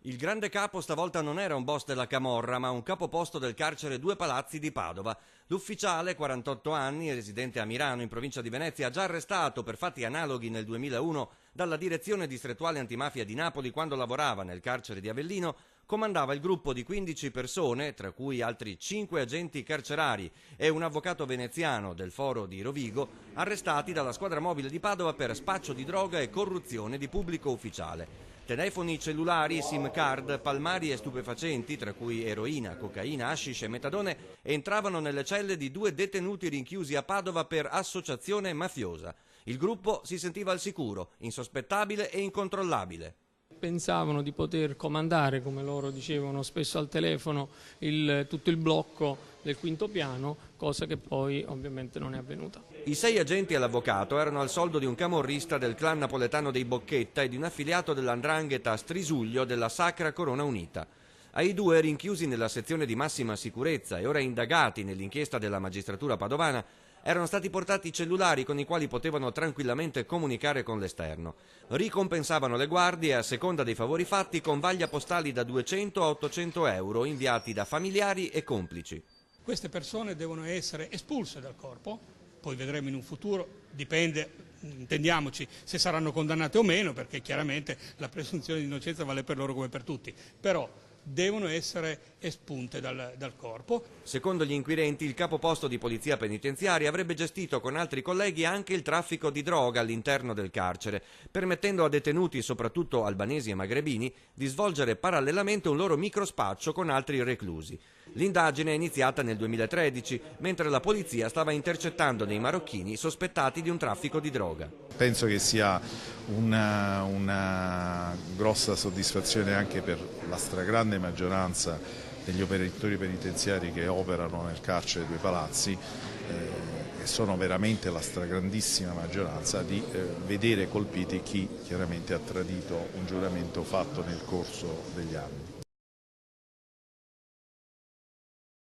Il grande capo stavolta non era un boss della camorra, ma un capoposto del carcere Due Palazzi di Padova. L'ufficiale, 48 anni, residente a Mirano, in provincia di Venezia, già arrestato per fatti analoghi nel 2001 dalla direzione distrettuale antimafia di Napoli quando lavorava nel carcere di Avellino, comandava il gruppo di 15 persone, tra cui altri 5 agenti carcerari e un avvocato veneziano del foro di Rovigo, arrestati dalla squadra mobile di Padova per spaccio di droga e corruzione di pubblico ufficiale. Telefoni cellulari, SIM card, palmari e stupefacenti, tra cui eroina, cocaina, hashish e metadone, entravano nelle celle di 2 detenuti rinchiusi a Padova per associazione mafiosa. Il gruppo si sentiva al sicuro, insospettabile e incontrollabile. Pensavano di poter comandare, come loro dicevano spesso al telefono, tutto il blocco del quinto piano, cosa che poi ovviamente non è avvenuta. I 6 agenti e l'avvocato erano al soldo di un camorrista del clan napoletano dei Bocchetta e di un affiliato dell''ndrangheta a Strisuglio della Sacra Corona Unita. Ai 2, rinchiusi nella sezione di massima sicurezza e ora indagati nell'inchiesta della magistratura padovana, erano stati portati cellulari con i quali potevano tranquillamente comunicare con l'esterno. Ricompensavano le guardie a seconda dei favori fatti con vaglia postali da 200 a 800 euro inviati da familiari e complici. Queste persone devono essere espulse dal corpo, poi vedremo in un futuro, dipende, intendiamoci, se saranno condannate o meno, perché chiaramente la presunzione di innocenza vale per loro come per tutti, però devono essere espunte dal corpo. Secondo gli inquirenti, il capoposto di polizia penitenziaria avrebbe gestito con altri colleghi anche il traffico di droga all'interno del carcere, permettendo a detenuti, soprattutto albanesi e magrebini, di svolgere parallelamente un loro microspaccio con altri reclusi. L'indagine è iniziata nel 2013, mentre la polizia stava intercettando dei marocchini sospettati di un traffico di droga. Penso che sia una grossa soddisfazione anche per la stragrande maggioranza degli operatori penitenziari che operano nel carcere Due Palazzi, e sono veramente la stragrandissima maggioranza, di vedere colpiti chi chiaramente ha tradito un giuramento fatto nel corso degli anni.